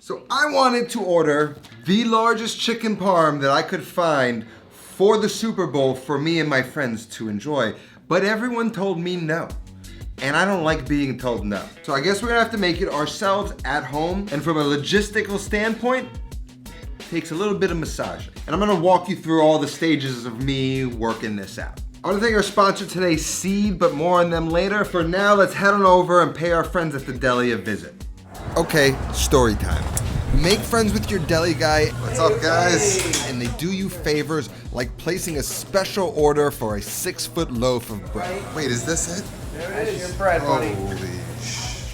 So I wanted to order the largest chicken parm that I could find for the Super Bowl for me and my friends to enjoy, but everyone told me no. And I don't like being told no. So I guess we're gonna have to make it ourselves at home, and from a logistical standpoint, takes a little bit of massaging. And I'm gonna walk you through all the stages of me working this out. I wanna thank our sponsor today, Seed, but more on them later. For now, let's head on over and pay our friends at the deli a visit. Okay, story time. Make friends with your deli guy. What's up, guys? And they do you favors like placing a special order for a 6-foot loaf of bread. Wait, is this it? There is your bread, buddy. Holy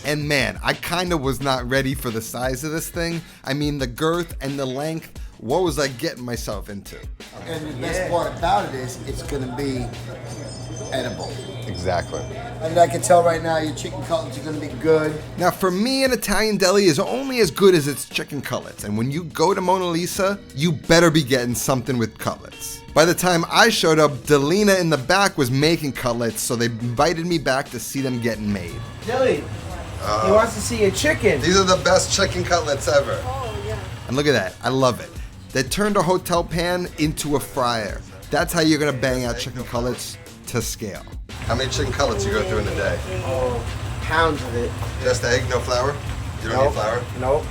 And man, I kinda was not ready for the size of this thing. I mean, the girth and the length, what was I getting myself into? And the best part about it is it's gonna be edible. Exactly. And I can tell right now your chicken cutlets are gonna be good. Now for me, an Italian deli is only as good as its chicken cutlets. And when you go to Mona Lisa, you better be getting something with cutlets. By the time I showed up, Delina in the back was making cutlets, so they invited me back to see them getting made. Dilly, he wants to see your chicken. These are the best chicken cutlets ever. Oh, yeah. And look at that, I love it. They turned a hotel pan into a fryer. That's how you're gonna bang out chicken cutlets to scale. How many chicken cutlets you go through in a day? Oh, pounds of it. Just egg, no flour? You don't need flour? Nope.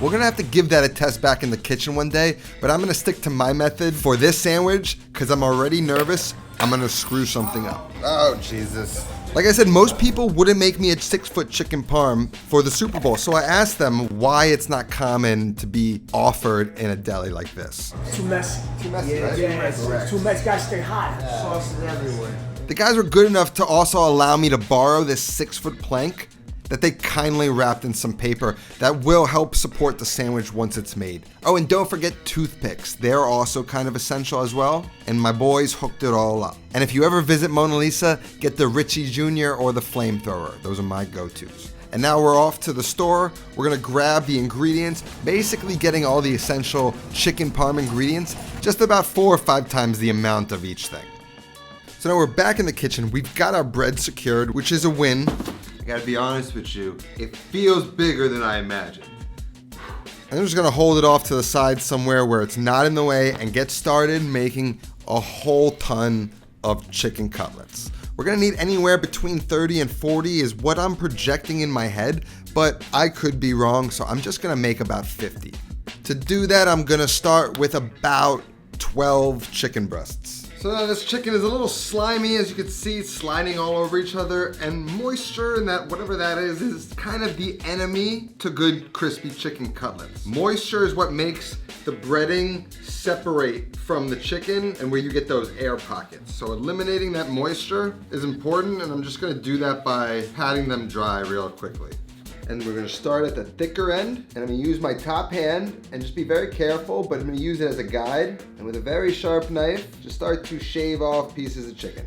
We're gonna have to give that a test back in the kitchen one day, but I'm gonna stick to my method for this sandwich because I'm already nervous. I'm gonna screw something up. Oh, Jesus. Like I said, most people wouldn't make me a 6-foot chicken parm for the Super Bowl, so I asked them why it's not common to be offered in a deli like this. Too messy. Too messy, Yeah, right? too messy. It's too messy. Gotta stay hot. Sauce is everywhere. The guys were good enough to also allow me to borrow this 6-foot plank that they kindly wrapped in some paper that will help support the sandwich once it's made. Oh, and don't forget toothpicks. They're also kind of essential as well. And my boys hooked it all up. And if you ever visit Mona Lisa, get the Richie Jr. or the flamethrower. Those are my go-tos. And now we're off to the store. We're gonna grab the ingredients, basically getting all the essential chicken parm ingredients, just about 4 or 5 times the amount of each thing. So now we're back in the kitchen. We've got our bread secured, which is a win. I gotta be honest with you, it feels bigger than I imagined. I'm just gonna hold it off to the side somewhere where it's not in the way and get started making a whole ton of chicken cutlets. We're gonna need anywhere between 30 and 40 is what I'm projecting in my head, but I could be wrong, so I'm just gonna make about 50. To do that, I'm gonna start with about 12 chicken breasts. So now this chicken is a little slimy, as you can see, sliding all over each other, and moisture and that whatever that is kind of the enemy to good crispy chicken cutlets. Moisture is what makes the breading separate from the chicken and where you get those air pockets. So eliminating that moisture is important, and I'm just gonna do that by patting them dry real quickly. And we're gonna start at the thicker end, and I'm gonna use my top hand and just be very careful, but I'm gonna use it as a guide, and with a very sharp knife, just start to shave off pieces of chicken.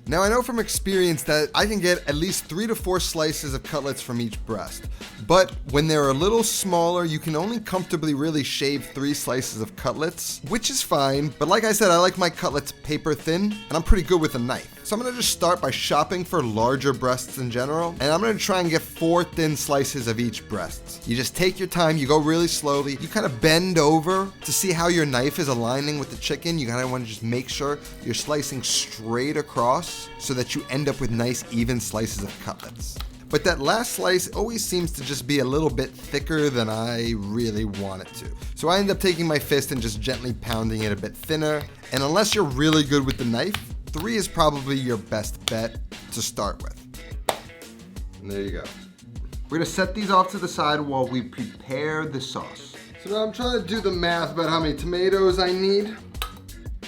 Now I know from experience that I can get at least 3 to 4 slices of cutlets from each breast, but when they're a little smaller, you can only comfortably really shave 3 slices of cutlets, which is fine, but like I said, I like my cutlets paper thin, and I'm pretty good with a knife. So I'm gonna just start by shopping for larger breasts in general, and I'm gonna try and get 4 thin slices of each breast. You just take your time, you go really slowly, you kind of bend over to see how your knife is aligning with the chicken. You gotta wanna just make sure you're slicing straight across so that you end up with nice even slices of cutlets. But that last slice always seems to just be a little bit thicker than I really want it to. So I end up taking my fist and just gently pounding it a bit thinner, and unless you're really good with the knife, 3 is probably your best bet to start with. And there you go. We're gonna set these off to the side while we prepare the sauce. So now I'm trying to do the math about how many tomatoes I need.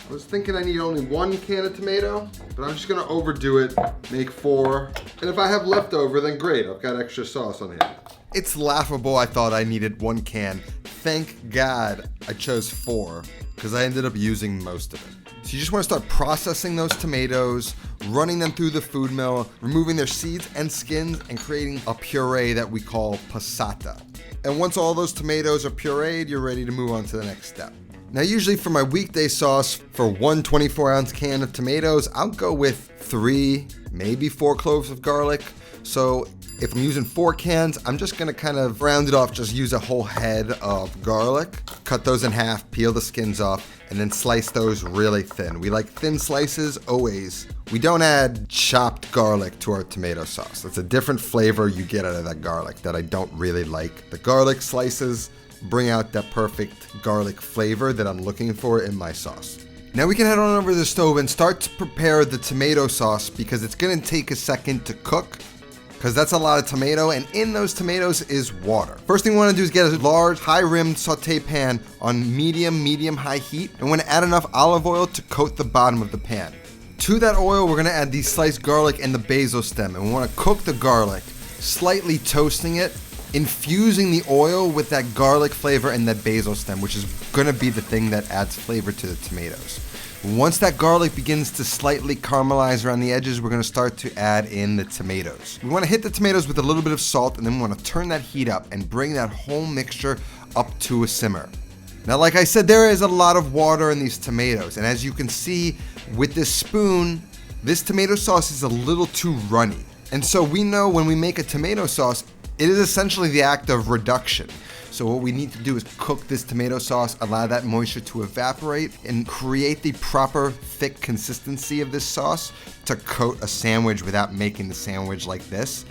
I was thinking I need only 1 can of tomato, but I'm just gonna overdo it, make 4. And if I have leftover, then great, I've got extra sauce on hand. It's laughable I thought I needed 1 can. Thank God I chose 4, because I ended up using most of it. So you just want to start processing those tomatoes, running them through the food mill, removing their seeds and skins, and creating a puree that we call passata. And once all those tomatoes are pureed, you're ready to move on to the next step. Now usually for my weekday sauce, for 1 24-ounce can of tomatoes, I'll go with 3, maybe 4 cloves of garlic. So If I'm using 4 cans, I'm just gonna kind of round it off, just use a whole head of garlic, cut those in half, peel the skins off, and then slice those really thin. We like thin slices always. We don't add chopped garlic to our tomato sauce. That's a different flavor you get out of that garlic that I don't really like. The garlic slices bring out that perfect garlic flavor that I'm looking for in my sauce. Now we can head on over to the stove and start to prepare the tomato sauce because it's gonna take a second to cook because that's a lot of tomato, and in those tomatoes is water. First thing we wanna do is get a large, high-rimmed saute pan on medium-high heat, and we're gonna add enough olive oil to coat the bottom of the pan. To that oil, we're gonna add the sliced garlic and the basil stem, and we wanna cook the garlic, slightly toasting it, infusing the oil with that garlic flavor and that basil stem, which is gonna be the thing that adds flavor to the tomatoes. Once that garlic begins to slightly caramelize around the edges, we're gonna start to add in the tomatoes. We wanna hit the tomatoes with a little bit of salt, and then we wanna turn that heat up and bring that whole mixture up to a simmer. Now, like I said, there is a lot of water in these tomatoes, and as you can see with this spoon, this tomato sauce is a little too runny. And so we know when we make a tomato sauce, it is essentially the act of reduction. So what we need to do is cook this tomato sauce, allow that moisture to evaporate, and create the proper thick consistency of this sauce to coat a sandwich without making the sandwich like this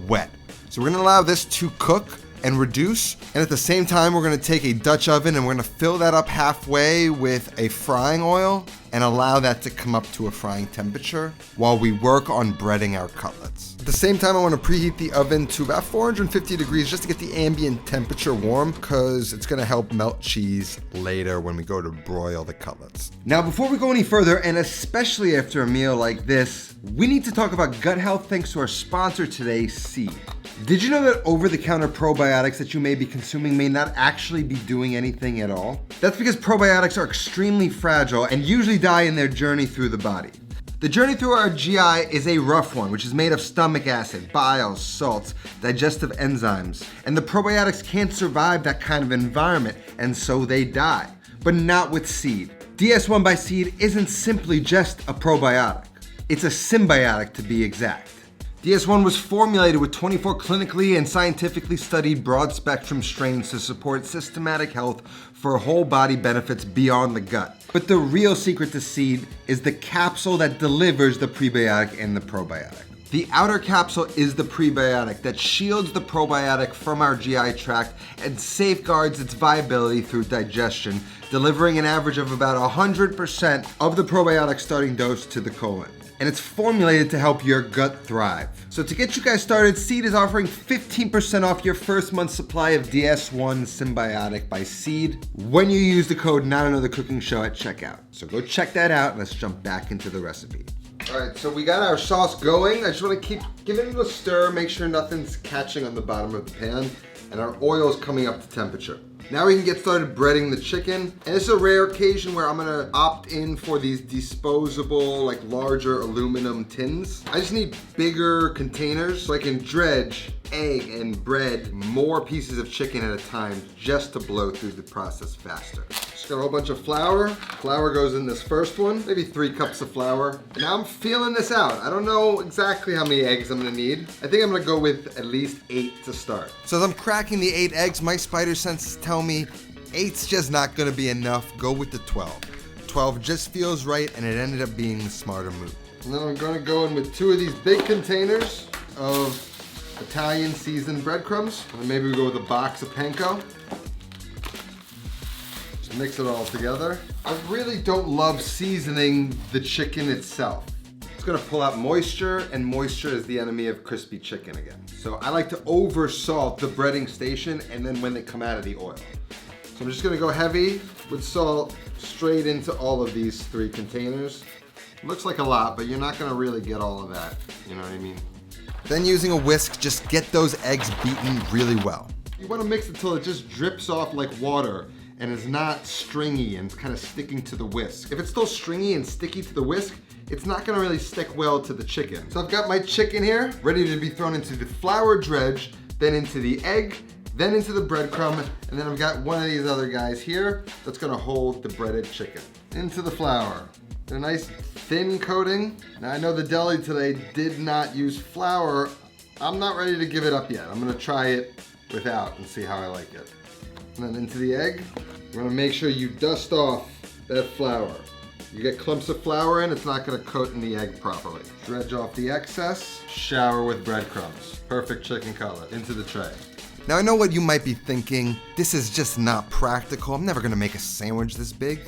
wet. So we're gonna allow this to cook and reduce, and at the same time we're gonna take a Dutch oven and we're gonna fill that up halfway with a frying oil and allow that to come up to a frying temperature while we work on breading our cutlets. At the same time, I wanna preheat the oven to about 450 degrees just to get the ambient temperature warm, because it's gonna help melt cheese later when we go to broil the cutlets. Now, before we go any further, and especially after a meal like this, we need to talk about gut health thanks to our sponsor today, Seed. Did you know that over-the-counter probiotics that you may be consuming may not actually be doing anything at all? That's because probiotics are extremely fragile and usually die in their journey through the body. The journey through our GI is a rough one, which is made of stomach acid, bile, salts, digestive enzymes, and the probiotics can't survive that kind of environment, and so they die. But not with Seed. DS1 by Seed isn't simply just a probiotic. It's a symbiotic, to be exact. DS1 was formulated with 24 clinically and scientifically studied broad-spectrum strains to support systematic health for whole body benefits beyond the gut. But the real secret to Seed is the capsule that delivers the prebiotic and the probiotic. The outer capsule is the prebiotic that shields the probiotic from our GI tract and safeguards its viability through digestion, delivering an average of about 100% of the probiotic starting dose to the colon. And it's formulated to help your gut thrive. So to get you guys started, Seed is offering 15% off your first month's supply of DS1 Symbiotic by Seed when you use the code Not Another Cooking Show at checkout. So go check that out and let's jump back into the recipe. All right, so we got our sauce going. I just want to keep giving it a stir, make sure nothing's catching on the bottom of the pan, and our oil is coming up to temperature. Now we can get started breading the chicken. And this is a rare occasion where I'm gonna opt in for these disposable, like larger aluminum tins. I just need bigger containers so I can dredge egg and bread more pieces of chicken at a time just to blow through the process faster. Just got a whole bunch of flour. Flour goes in this first one, maybe 3 cups of flour. Now I'm feeling this out. I don't know exactly how many eggs I'm gonna need. I think I'm gonna go with at least 8 to start. So as I'm cracking the 8 eggs, my spider senses tell me 8's just not gonna be enough. Go with the 12. 12 just feels right, and it ended up being the smarter move. And then I'm gonna go in with 2 of these big containers of Italian seasoned breadcrumbs. And maybe we go with a box of panko. Just mix it all together. I really don't love seasoning the chicken itself. It's gonna pull out moisture, and moisture is the enemy of crispy chicken again. So I like to over salt the breading station and then when they come out of the oil. So I'm just gonna go heavy with salt straight into all of these 3 containers. Looks like a lot, but you're not gonna really get all of that, you know what I mean? Then using a whisk, just get those eggs beaten really well. You wanna mix it till it just drips off like water and is not stringy and kind of sticking to the whisk. If it's still stringy and sticky to the whisk, it's not gonna really stick well to the chicken. So I've got my chicken here, ready to be thrown into the flour dredge, then into the egg, then into the breadcrumb, and then I've got one of these other guys here that's gonna hold the breaded chicken. Into the flour. A nice thin coating. Now I know the deli today did not use flour I'm not ready to give it up yet. I'm gonna try it without and see how I like it. And then into the egg, we're gonna make sure you dust off that flour. You get clumps of flour in, it's not gonna coat in the egg properly. Dredge off the excess, shower with breadcrumbs. Perfect chicken cutlet into the tray. Now I know what you might be thinking, this is just not practical. I'm never gonna make a sandwich this big.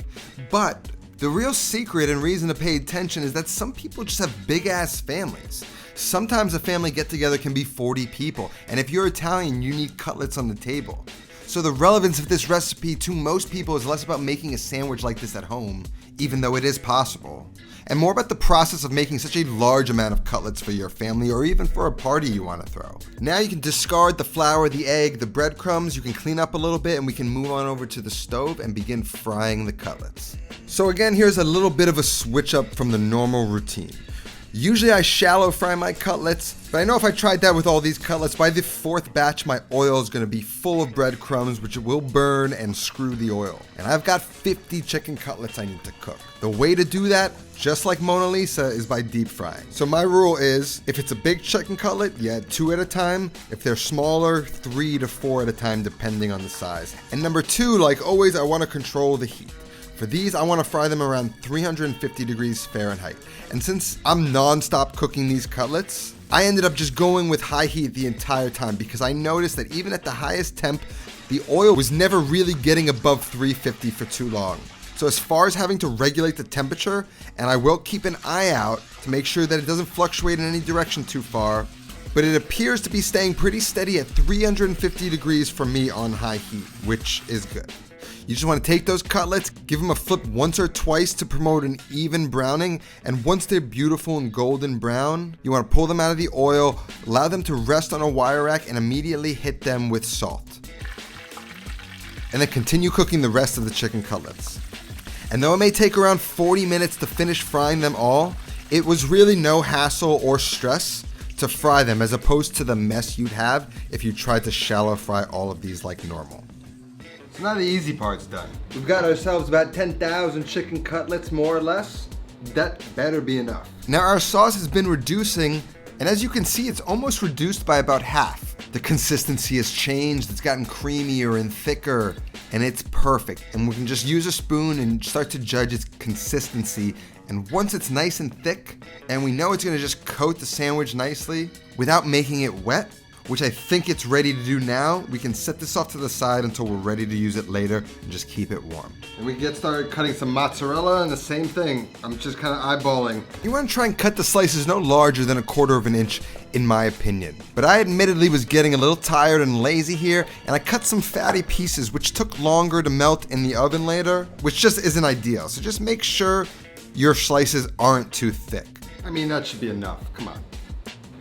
But the real secret and reason to pay attention is that some people just have big ass families. Sometimes a family get together can be 40 people, and if you're Italian, you need cutlets on the table. So the relevance of this recipe to most people is less about making a sandwich like this at home, even though it is possible, and more about the process of making such a large amount of cutlets for your family or even for a party you want to throw. Now you can discard the flour, the egg, the breadcrumbs, you can clean up a little bit, and we can move on over to the stove and begin frying the cutlets. So again, here's a little bit of a switch up from the normal routine. Usually I shallow fry my cutlets, but I know if I tried that with all these cutlets, by the fourth batch my oil is going to be full of breadcrumbs, which will burn and screw the oil. And I've got 50 chicken cutlets I need to cook. The way to do that, just like Mona Lisa, is by deep frying. So my rule is, if it's a big chicken cutlet, you add 2 at a time. If they're smaller, 3 to 4 at a time, depending on the size. And number 2, like always, I want to control the heat. For these, I want to fry them around 350 degrees Fahrenheit. And since I'm non-stop cooking these cutlets, I ended up just going with high heat the entire time because I noticed that even at the highest temp, the oil was never really getting above 350 for too long. So as far as having to regulate the temperature, and I will keep an eye out to make sure that it doesn't fluctuate in any direction too far, but it appears to be staying pretty steady at 350 degrees for me on high heat, which is good. You just want to take those cutlets, give them a flip once or twice to promote an even browning, and once they're beautiful and golden brown, you want to pull them out of the oil, allow them to rest on a wire rack, and immediately hit them with salt. And then continue cooking the rest of the chicken cutlets. And though it may take around 40 minutes to finish frying them all, it was really no hassle or stress to fry them as opposed to the mess you'd have if you tried to shallow fry all of these like normal. So now the easy part's done. We've got ourselves about 10,000 chicken cutlets, more or less. That better be enough. Now our sauce has been reducing, and as you can see, it's almost reduced by about half. The consistency has changed, it's gotten creamier and thicker, and it's perfect. And we can just use a spoon and start to judge its consistency. And once it's nice and thick, and we know it's gonna just coat the sandwich nicely without making it wet, which I think it's ready to do now, we can set this off to the side until we're ready to use it later and just keep it warm. And we can get started cutting some mozzarella, and the same thing, I'm just kind of eyeballing. You want to try and cut the slices no larger than 1/4 of an inch, in my opinion. But I admittedly was getting a little tired and lazy here, and I cut some fatty pieces which took longer to melt in the oven later, which just isn't ideal. So just make sure your slices aren't too thick. I mean, that should be enough, come on.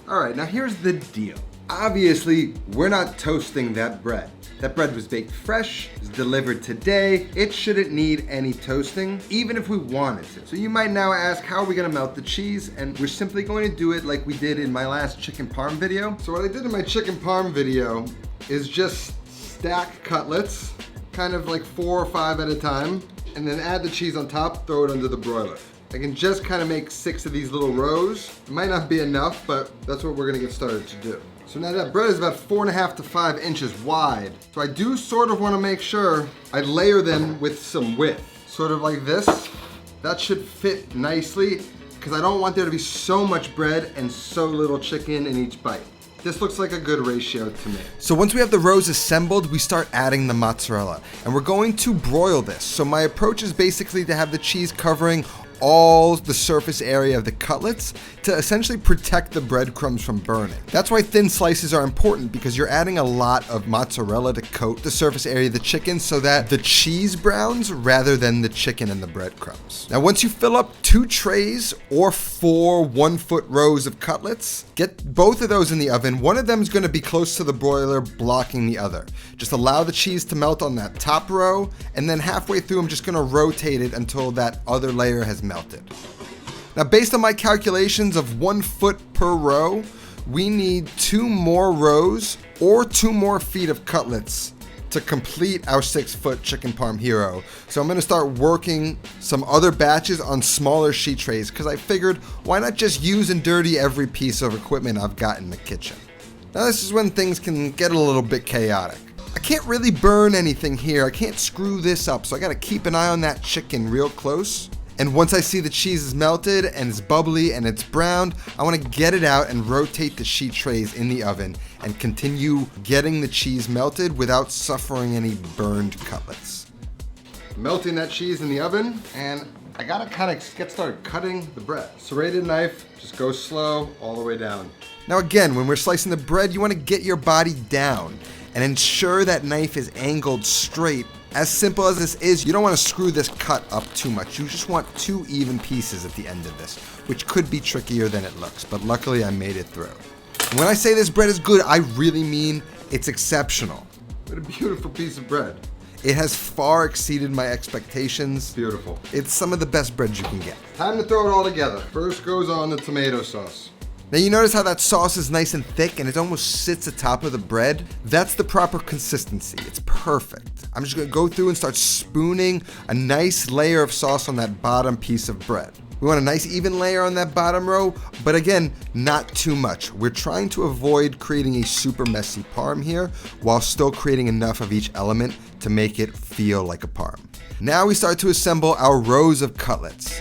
All right, now here's the deal. Obviously, we're not toasting that bread. That bread was baked fresh, was delivered today. It shouldn't need any toasting, even if we wanted to. So you might now ask, how are we gonna melt the cheese? And we're simply going to do it like we did in my last chicken parm video. So what I did in my chicken parm video is just stack cutlets, kind of like 4 or 5 at a time, and then add the cheese on top, throw it under the broiler. I can just kind of make 6 of these little rows. It might not be enough, but that's what we're gonna get started to do. So now that bread is about 4.5 to 5 inches wide. So I do sort of want to make sure I layer them with some width. Sort of like this. That should fit nicely because I don't want there to be so much bread and so little chicken in each bite. This looks like a good ratio to me. So once we have the rows assembled, we start adding the mozzarella. And we're going to broil this. So my approach is basically to have the cheese covering all the surface area of the cutlets to essentially protect the breadcrumbs from burning. That's why thin slices are important, because you're adding a lot of mozzarella to coat the surface area of the chicken so that the cheese browns rather than the chicken and the breadcrumbs. Now once you fill up 2 trays or 4 1-foot rows of cutlets, get both of those in the oven. One of them is going to be close to the broiler, blocking the other. Just allow the cheese to melt on that top row, and then halfway through I'm just going to rotate it until that other layer has melted. Now based on my calculations of 1 foot per row, we need 2 more rows or 2 more feet of cutlets to complete our 6-foot Chicken Parm Hero. So I'm gonna start working some other batches on smaller sheet trays because I figured why not just use and dirty every piece of equipment I've got in the kitchen. Now this is when things can get a little bit chaotic. I can't really burn anything here. I can't screw this up, so I gotta keep an eye on that chicken real close. And once I see the cheese is melted and it's bubbly and it's browned, I wanna get it out and rotate the sheet trays in the oven and continue getting the cheese melted without suffering any burned cutlets. Melting that cheese in the oven, and I gotta kind of get started cutting the bread. Serrated knife, just go slow all the way down. Now again, when we're slicing the bread, you wanna get your body down and ensure that knife is angled straight. As simple as this is, you don't want to screw this cut up too much. You just want 2 even pieces at the end of this, which could be trickier than it looks, but luckily I made it through. And when I say this bread is good, I really mean it's exceptional. What a beautiful piece of bread. It has far exceeded my expectations. Beautiful. It's some of the best bread you can get. Time to throw it all together. First goes on the tomato sauce. Now you notice how that sauce is nice and thick and it almost sits atop of the bread? That's the proper consistency. It's perfect. I'm just gonna go through and start spooning a nice layer of sauce on that bottom piece of bread. We want a nice even layer on that bottom row, but again, not too much. We're trying to avoid creating a super messy parm here while still creating enough of each element to make it feel like a parm. Now we start to assemble our rows of cutlets.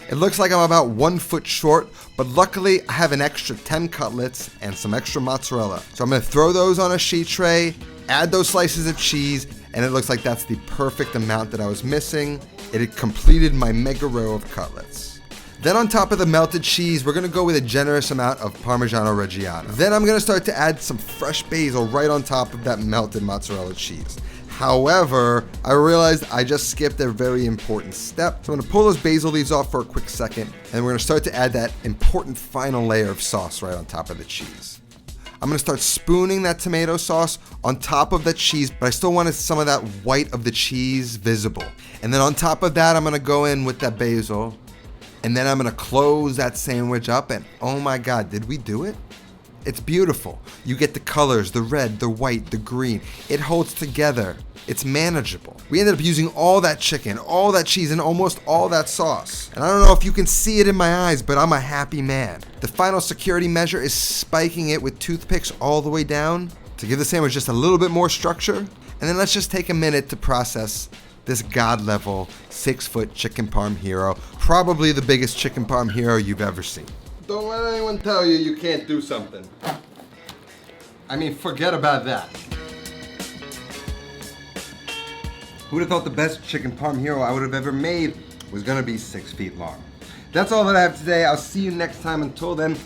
It looks like I'm about 1 foot short, but luckily I have an extra 10 cutlets and some extra mozzarella. So I'm gonna throw those on a sheet tray, add those slices of cheese, and it looks like that's the perfect amount that I was missing. It had completed my mega row of cutlets. Then on top of the melted cheese, we're gonna go with a generous amount of Parmigiano Reggiano. Then I'm gonna start to add some fresh basil right on top of that melted mozzarella cheese. However, I realized I just skipped a very important step. So I'm gonna pull those basil leaves off for a quick second, and we're gonna start to add that important final layer of sauce right on top of the cheese. I'm gonna start spooning that tomato sauce on top of that cheese, but I still wanted some of that white of the cheese visible. And then on top of that, I'm gonna go in with that basil, and then I'm gonna close that sandwich up, and oh my God, did we do it? It's beautiful. You get the colors, the red, the white, the green. It holds together. It's manageable. We ended up using all that chicken, all that cheese, and almost all that sauce. And I don't know if you can see it in my eyes, but I'm a happy man. The final security measure is spiking it with toothpicks all the way down to give the sandwich just a little bit more structure. And then let's just take a minute to process this god-level 6-foot Chicken Parm Hero, probably the biggest Chicken Parm Hero you've ever seen. Don't let anyone tell you you can't do something. I mean, forget about that. Who would have thought the best Chicken Parm Hero I would have ever made was gonna be 6 feet long? That's all that I have today. I'll see you next time. Until then,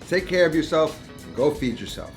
take care of yourself and go feed yourself.